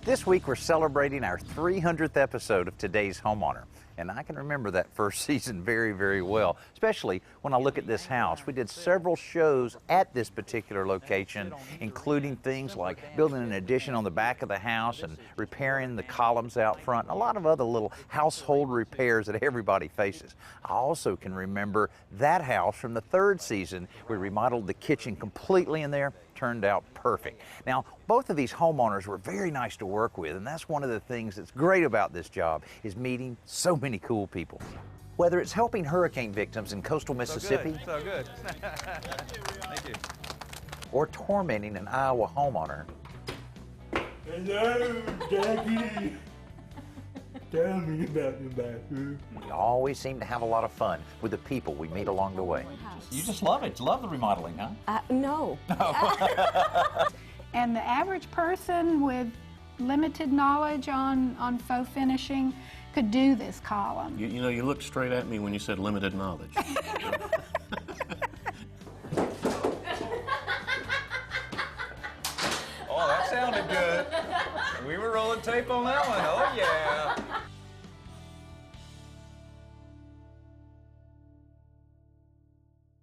This week we're celebrating our 300th episode of today's Homeowner. And I can remember that first season very, very well, especially when I look at this house. We did several shows at this particular location, including things like building an addition on the back of the house and repairing the columns out front, and a lot of other little household repairs that everybody faces. I also can remember that house from the third season. We remodeled the kitchen completely in there. Turned out perfect. Now, both of these homeowners were very nice to work with, and that's one of the things that's great about this job, is meeting so many cool people. Whether it's helping hurricane victims in coastal Mississippi, So good. Thank you. or tormenting an Iowa homeowner, Hello, Jackie. Tell me about the bathroom. we always seem to have a lot of fun with the people we meet along the way. You just love it. You love the remodeling, huh? No. And the average person with limited knowledge on faux finishing could do this column. You know, you looked straight at me when you said limited knowledge. Oh, that sounded good. We were rolling tape on that one. Oh, yeah.